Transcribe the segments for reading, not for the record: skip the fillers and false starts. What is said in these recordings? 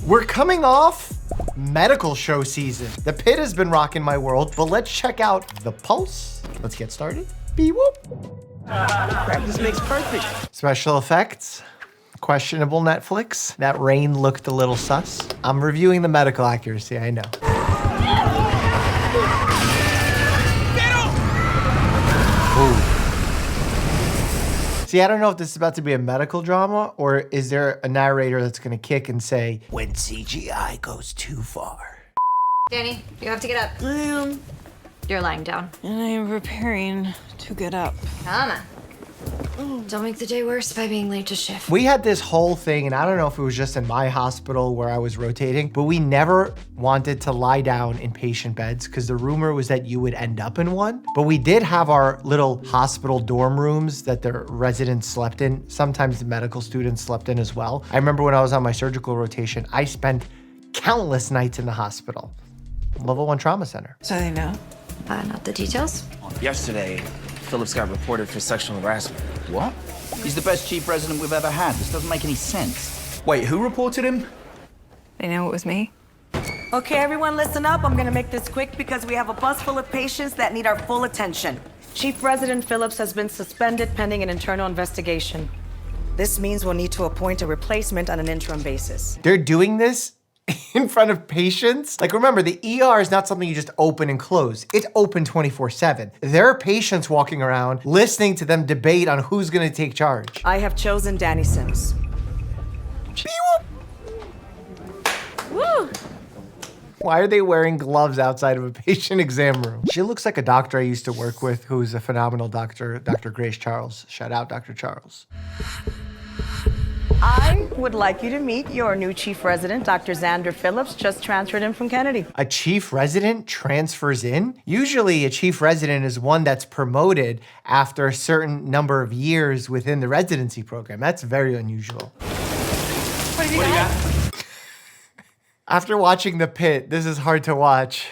We're coming off medical show season. The pit has been rocking my world, but let's check out the pulse. Let's get started. Beep-whoop. Practice makes perfect. Special effects. Questionable Netflix. That rain looked a little sus. I'm reviewing the medical accuracy, I know. Ooh. See, I don't know if this is about to be a medical drama or is there a narrator that's gonna kick and say, when CGI goes too far. Danny, you have to get up. You're lying down. And I am preparing to get up. Come on. Don't make the day worse by being late to shift. We had this whole thing, and I don't know if it was just in my hospital where I was rotating, but we never wanted to lie down in patient beds because the rumor was that you would end up in one. But we did have our little hospital dorm rooms that the residents slept in. Sometimes the medical students slept in as well. I remember when I was on my surgical rotation, I spent countless nights in the hospital. Level 1 trauma center. So they know? Not the details. Yesterday, Phillips got reported for sexual harassment. What? He's the best chief resident we've ever had. This doesn't make any sense. Wait, who reported him? They know it was me? Okay, everyone listen up. I'm gonna make this quick because we have a bus full of patients that need our full attention. Chief Resident Phillips has been suspended pending an internal investigation. This means we'll need to appoint a replacement on an interim basis. They're doing this in front of patients. Like, remember, the ER is not something you just open and close. It's open 24/7. There are patients walking around listening to them debate on who's gonna take charge. I have chosen Danny Sims. Woo! Why are they wearing gloves outside of a patient exam room? She looks like a doctor I used to work with who's a phenomenal doctor, Dr. Grace Charles. Shout out, Dr. Charles. I would like you to meet your new chief resident, Dr. Xander Phillips, just transferred in from Kennedy. A chief resident transfers in? Usually a chief resident is one that's promoted after a certain number of years within the residency program. That's very unusual. What have you got? After watching The Pit, this is hard to watch.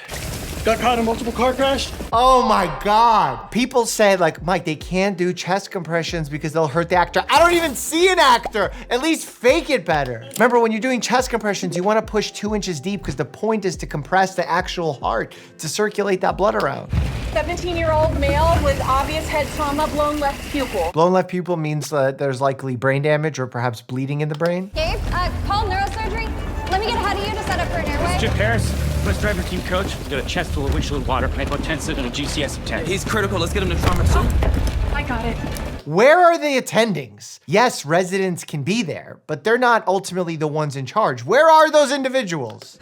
Got caught in multiple car crash? Oh my God. People said, like, Mike, they can't do chest compressions because they'll hurt the actor. I don't even see an actor. At least fake it better. Remember, when you're doing chest compressions, you want to push 2 inches deep because the point is to compress the actual heart to circulate that blood around. 17-year-old male with obvious head trauma, blown left pupil. Blown left pupil means that there's likely brain damage or perhaps bleeding in the brain. Gabe, call neurosurgery. Let me get ahead of you to set up for an airway. Chip Harris, bus driver team coach. He's got a chest full of windshield water, hypotensive, and a GCS of 10. He's critical. Let's get him to trauma too. I got it. Where are the attendings? Yes, residents can be there, but they're not ultimately the ones in charge. Where are those individuals?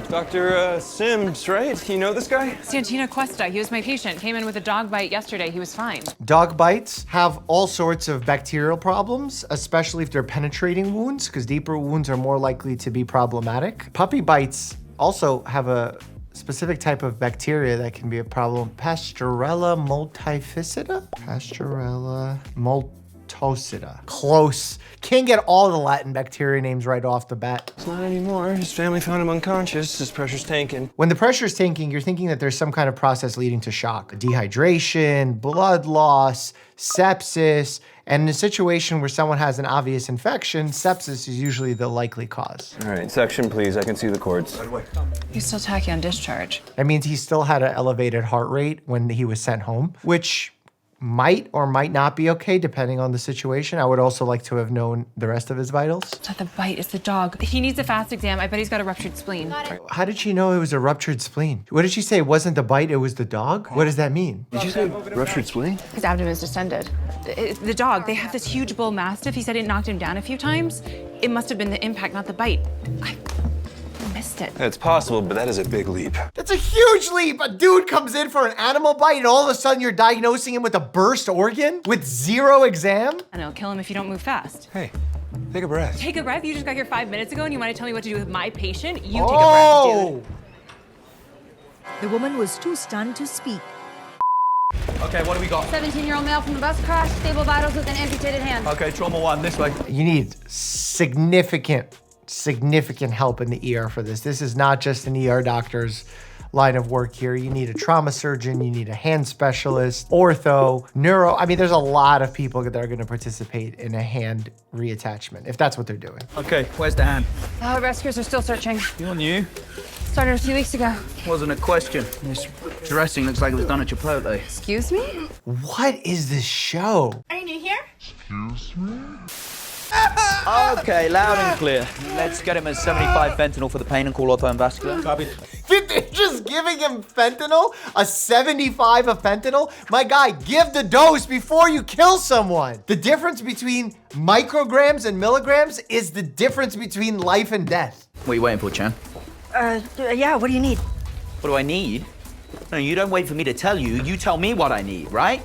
Dr. Sims, right? You know this guy? Santina Cuesta, he was my patient. Came in with a dog bite yesterday. He was fine. Dog bites have all sorts of bacterial problems, especially if they're penetrating wounds, because deeper wounds are more likely to be problematic. Puppy bites also have a specific type of bacteria that can be a problem. Pasteurella multifida? Pasteurella multocida. Close. Can't get all the Latin bacteria names right off the bat. It's not anymore. His family found him unconscious. His pressure's tanking. When the pressure's tanking, you're thinking that there's some kind of process leading to shock. Dehydration, blood loss, sepsis, and in a situation where someone has an obvious infection, sepsis is usually the likely cause. All right, section, please. I can see the cords. He's still tacky on discharge. That means he still had an elevated heart rate when he was sent home, which might or might not be okay depending on the situation. I would also like to have known the rest of his vitals. It's not the bite, it's the dog. He needs a fast exam. I bet he's got a ruptured spleen. How did she know it was a ruptured spleen? What did she say? It wasn't the bite, it was the dog? What does that mean? Did you say ruptured spleen? His abdomen is distended. The dog, they have this huge bull mastiff. He said it knocked him down a few times. It must have been the impact, not the bite. I missed it. It's possible, but that is a big leap. That's a huge leap. A dude comes in for an animal bite and all of a sudden you're diagnosing him with a burst organ with zero exam? And it'll kill him if you don't move fast. Hey, take a breath. Take a breath? You just got here 5 minutes ago and you want to tell me what to do with my patient? You take a breath, dude. The woman was too stunned to speak. Okay, what do we got? 17-year-old male from the bus crash, stable vitals with an amputated hand. Okay, trauma 1, this way. You need significant help in the ER for this. This is not just an ER doctor's line of work here. You need a trauma surgeon, you need a hand specialist, ortho, neuro. I mean, there's a lot of people that are going to participate in a hand reattachment, if that's what they're doing. Okay, where's the hand? Rescuers are still searching. You're new. Started a few weeks ago. Wasn't a question. This dressing looks like it was done at Chipotle. Excuse me? What is this show? Are you new here? Okay, loud and clear. Let's get him a 75 fentanyl for the pain and call ortho and vascular. Copy. They're just giving him fentanyl? A 75 of fentanyl? My guy, give the dose before you kill someone. The difference between micrograms and milligrams is the difference between life and death. What are you waiting for, Chan? Yeah, what do you need? What do I need? No, you don't wait for me to tell you. You tell me what I need, right?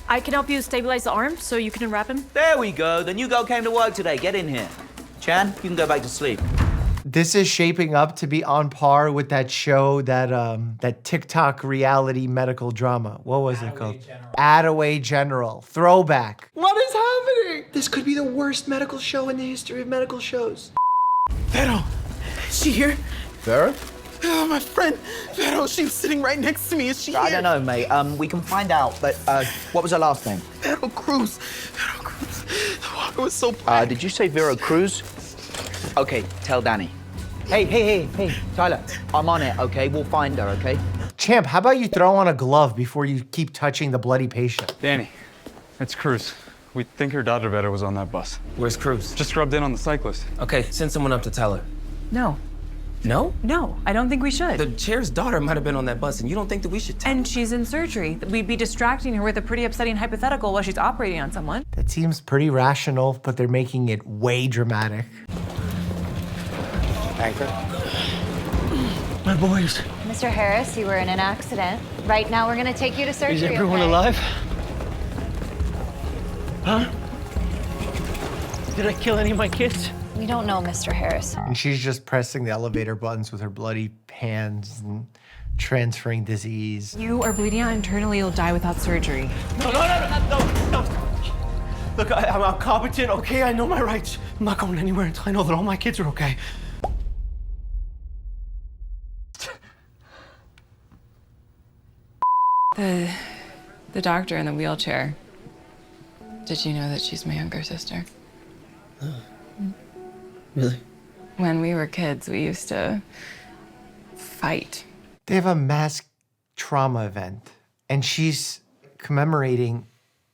I can help you stabilize the arm so you can unwrap him. There we go. The new girl came to work today. Get in here. Chan, you can go back to sleep. This is shaping up to be on par with that show, that TikTok reality medical drama. What was it called? Attaway General. Throwback. What is happening? This could be the worst medical show in the history of medical shows. Vero, is she here? Vera? Oh, my friend, Vero, she was sitting right next to me. Is she here? I don't know, mate. We can find out, but what was her last name? Vero Cruz. Vero Cruz. The water was so black. Did you say Vera Cruz? Okay, tell Danny. Hey, Tyler. I'm on it, okay? We'll find her, okay? Champ, how about you throw on a glove before you keep touching the bloody patient? Danny, it's Cruz. We think her daughter Vera was on that bus. Where's Cruz? Just rubbed in on the cyclist. Okay, send someone up to tell her. No. No? No, I don't think we should. The chair's daughter might have been on that bus, and you don't think that we should tell her? And she's in surgery. We'd be distracting her with a pretty upsetting hypothetical while she's operating on someone. That seems pretty rational, but they're making it way dramatic. Anchor. My boys. Mr. Harris, you were in an accident. Right now, we're gonna take you to surgery. Is everyone okay? alive? Huh? Did I kill any of my kids? We don't know, Mr. Harris. And she's just pressing the elevator buttons with her bloody hands and transferring disease. You are bleeding out internally, you'll die without surgery. No. Look, I'm competent, okay? I know my rights. I'm not going anywhere until I know that all my kids are okay. The doctor in the wheelchair. Did you know that she's my younger sister? Really? When we were kids, we used to fight. They have a mass trauma event, and she's commemorating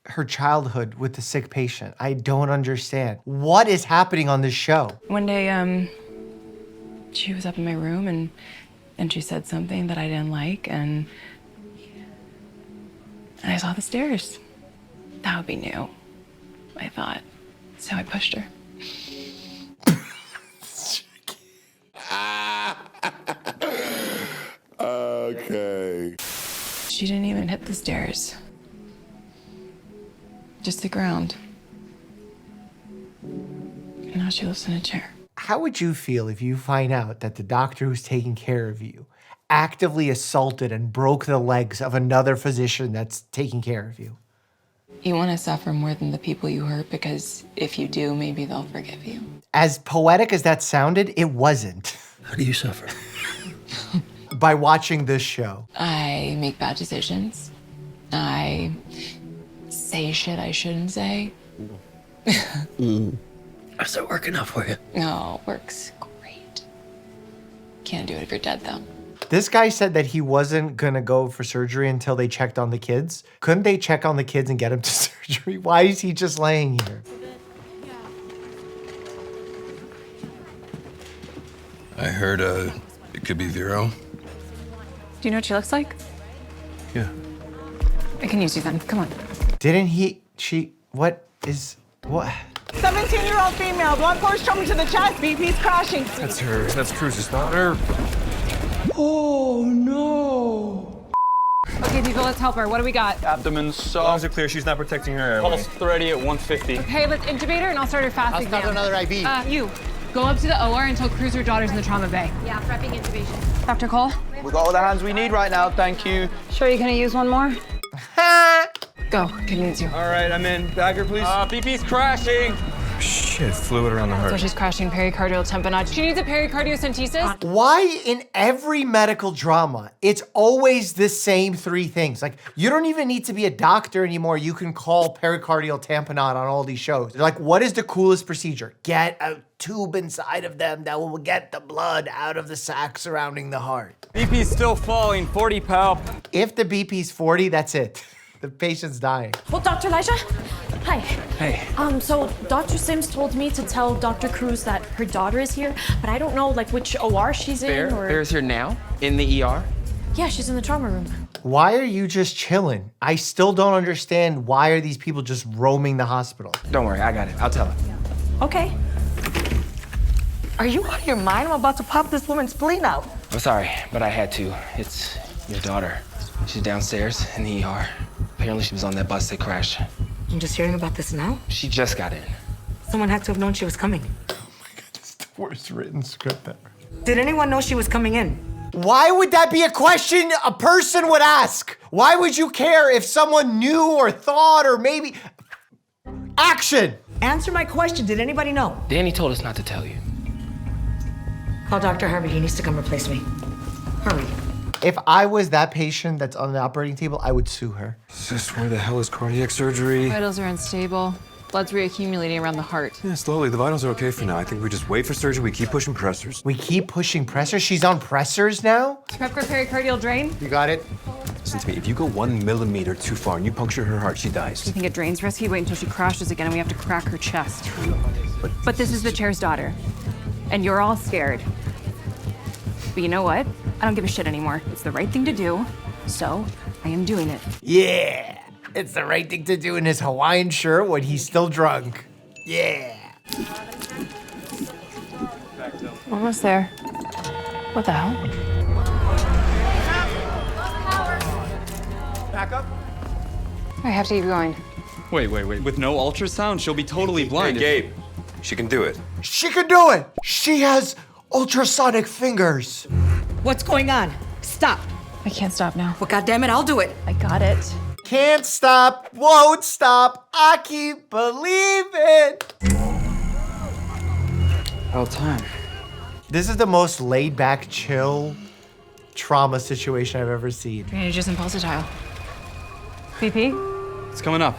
her childhood with the sick patient. I don't understand. What is happening on this show? One day, she was up in my room and she said something that I didn't like, and I saw the stairs. That would be new, I thought. So I pushed her. Okay. She didn't even hit the stairs. Just the ground. And now she lives in a chair. How would you feel if you find out that the doctor who's taking care of you actively assaulted and broke the legs of another physician that's taking care of you? You want to suffer more than the people you hurt, because if you do, maybe they'll forgive you. As poetic as that sounded, it wasn't. How do you suffer? By watching this show. I make bad decisions. I say shit I shouldn't say. How's that working out for you? No, it works great. Can't do it if you're dead, though. This guy said that he wasn't gonna go for surgery until they checked on the kids. Couldn't they check on the kids and get him to surgery? Why is he just laying here? I heard it could be Vero. Do you know what she looks like? Yeah. I can use you then. Come on. Didn't what? 17-year-old female, blunt force trauma to the chest, BP's crashing. That's her. That's Cruz's daughter. Oh no. Okay, people, let's help her. What do we got? Abdomen soft. Lungs are clear. She's not protecting her airway. Pulse ready at 150. Okay, let's intubate her and I'll start her fast exam. Start another IV. You, go up to the OR and tell Cruz her daughter's in the trauma bay. Yeah, prepping intubation. Dr. Cole? We've got all the hands we need right now, thank you. Sure, you gonna use one more? Go, convince you. All right, I'm in. Bagger, please. BP's crashing. Shh. She had fluid around the So heart. she's crashing pericardial tamponade. She needs a pericardiocentesis. Why in every medical drama, it's always the same three things? Like, you don't even need to be a doctor anymore. You can call pericardial tamponade on all these shows. They're like, what is the coolest procedure? Get a tube inside of them that will get the blood out of the sac surrounding the heart. BP's still falling, 40 palp. If the BP's 40, that's it. The patient's dying. Well, Dr. Elijah? Hi. Hey. So Dr. Sims told me to tell Dr. Cruz that her daughter is here, but I don't know, like, which OR she's in, or... Bear's here now? In the ER? Yeah, she's in the trauma room. Why are you just chilling? I still don't understand why are these people just roaming the hospital? Don't worry, I got it. I'll tell her. Okay. Are you out of your mind? I'm about to pop this woman's spleen out. I'm sorry, but I had to. It's your daughter. She's downstairs in the ER. Apparently she was on that bus that crashed. I'm just hearing about this now. She just got in. Someone had to have known she was coming. Oh my God, it's the worst written script ever. Did anyone know she was coming in? Why would that be a question a person would ask? Why would you care if someone knew or thought or maybe... Action! Answer my question. Did anybody know? Danny told us not to tell you. Call Dr. Harvey. He needs to come replace me. Hurry. If I was that patient that's on the operating table, I would sue her. Sis, where the hell is cardiac surgery? Vitals are unstable. Blood's reaccumulating around the heart. Yeah, slowly. The vitals are okay for now. I think we just wait for surgery. We keep pushing pressors. We keep pushing pressors? She's on pressors now? Prep for pericardial drain. You got it? Listen to me. If you go 1 millimeter too far and you puncture her heart, she dies. You think it drains risky? Wait until she crashes again and we have to crack her chest. But this is the chair's daughter. And you're all scared. But you know what? I don't give a shit anymore. It's the right thing to do, so I am doing it. Yeah! It's the right thing to do in his Hawaiian shirt when he's still drunk. Yeah! Almost there. What the hell? Back up. I have to keep going. Wait. With no ultrasound, she'll be totally blind. Hey, Gabe. She can do it. She can do it! She has ultrasonic fingers. What's going on? Stop. I can't stop now. Well, goddammit, I'll do it. I got it. Can't stop, won't stop, I keep believing. About time. This is the most laid back, chill trauma situation I've ever seen. Drainage isn't pulsatile. BP? It's coming up.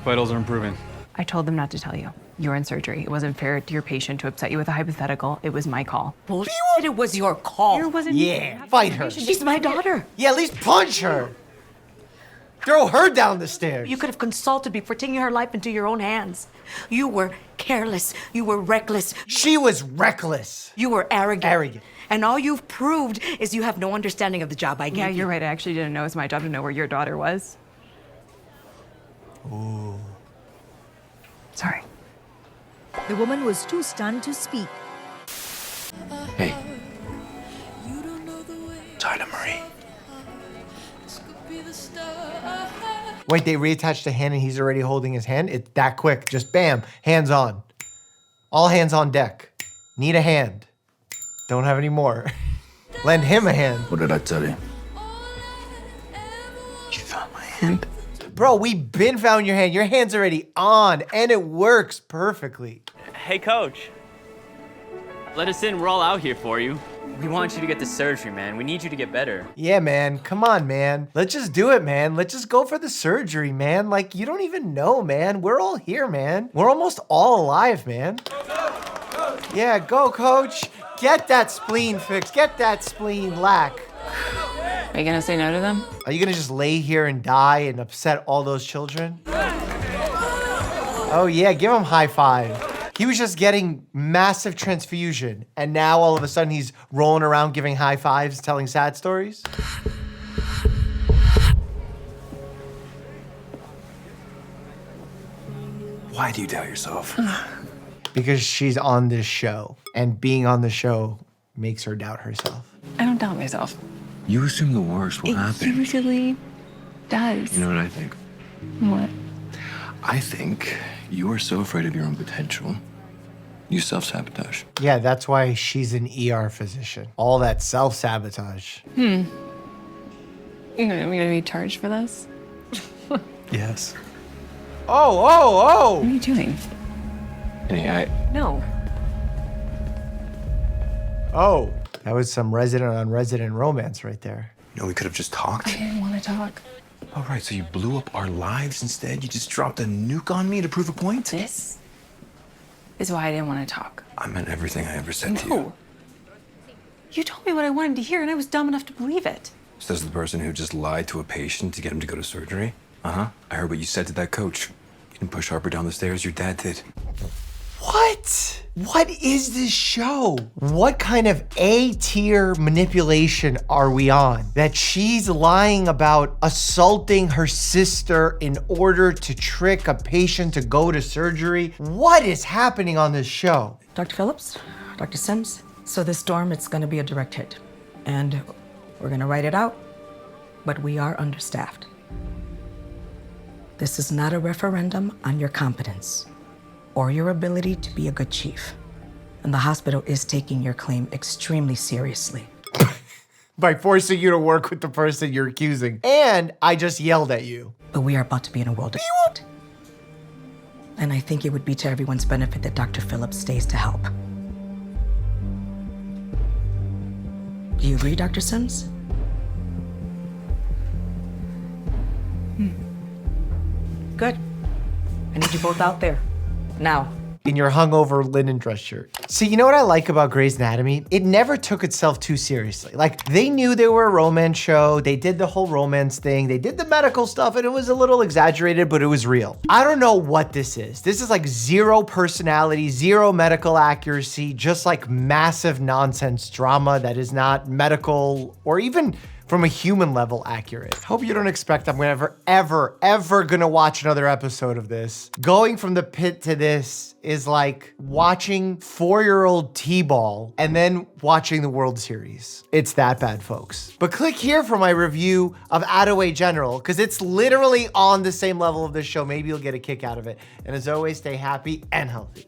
Vitals are improving. I told them not to tell you. You're in surgery. It wasn't fair to your patient to upset you with a hypothetical. It was my call. Bullshit, it was your call. It wasn't. Yeah, fight her. She's my daughter. Yeah, at least punch her. Throw her down the stairs. You could have consulted before taking her life into your own hands. You were careless. You were reckless. She was reckless. You were arrogant. Arrogant. And all you've proved is you have no understanding of the job I gave you. Yeah, you're right. I actually didn't know it was my job to know where your daughter was. Ooh. Sorry. The woman was too stunned to speak. Hey. Tyler Marie. Wait, they reattached the hand and he's already holding his hand? It's that quick. Just bam, hands on. All hands on deck. Need a hand. Don't have any more. Lend him a hand. What did I tell you? You found my hand? Bro, we been found your hand. Your hand's already on and it works perfectly. Hey, coach. Let us in. We're all out here for you. We want you to get the surgery, man. We need you to get better. Yeah, man. Come on, man. Let's just do it, man. Let's just go for the surgery, man. Like, you don't even know, man. We're all here, man. We're almost all alive, man. Yeah, go, coach. Get that spleen fixed. Get that spleen lack. Are you gonna say no to them? Are you gonna just lay here and die and upset all those children? Oh yeah, give him high five. He was just getting massive transfusion, and now all of a sudden he's rolling around giving high fives, telling sad stories. Why do you doubt yourself? Because she's on this show, and being on the show makes her doubt herself. I don't doubt myself. You assume the worst will happen. It usually does. You know what I think? What? I think you are so afraid of your own potential, you self-sabotage. Yeah, that's why she's an ER physician. All that self-sabotage. Am I gonna be charged for this? Yes. Oh! What are you doing? Hey, No. Oh, that was some resident on resident romance right there. You know, we could have just talked. I didn't want to talk. All right, so you blew up our lives instead? You just dropped a nuke on me to prove a point? This is why I didn't want to talk. I meant everything I ever said to you. No. You told me what I wanted to hear, and I was dumb enough to believe it. Says the person who just lied to a patient to get him to go to surgery. Uh-huh. I heard what you said to that coach. You didn't push Harper down the stairs, your dad did. What? What is this show? What kind of A-tier manipulation are we on? That she's lying about assaulting her sister in order to trick a patient to go to surgery? What is happening on this show? Dr. Phillips, Dr. Sims, so this storm, it's gonna be a direct hit. And we're gonna write it out, but we are understaffed. This is not a referendum on your competence or your ability to be a good chief. And the hospital is taking your claim extremely seriously. By forcing you to work with the person you're accusing. And I just yelled at you. But we are about to be in a world of shit. And I think it would be to everyone's benefit that Dr. Phillips stays to help. Do you agree, Dr. Sims? Good. I need you both out there. Now. In your hungover linen dress shirt. See, you know what I like about Grey's Anatomy? It never took itself too seriously. Like, they knew they were a romance show. They did the whole romance thing. They did the medical stuff, and it was a little exaggerated, but it was real. I don't know what this is. This is like zero personality, zero medical accuracy, just like massive nonsense drama that is not medical or even from a human level accurate. Hope you don't expect I'm ever gonna watch another episode of this. Going from the pit to this is like watching 4-year-old T-ball and then watching the World Series. It's that bad, folks. But click here for my review of Attaway General, because it's literally on the same level of this show. Maybe you'll get a kick out of it. And as always, stay happy and healthy.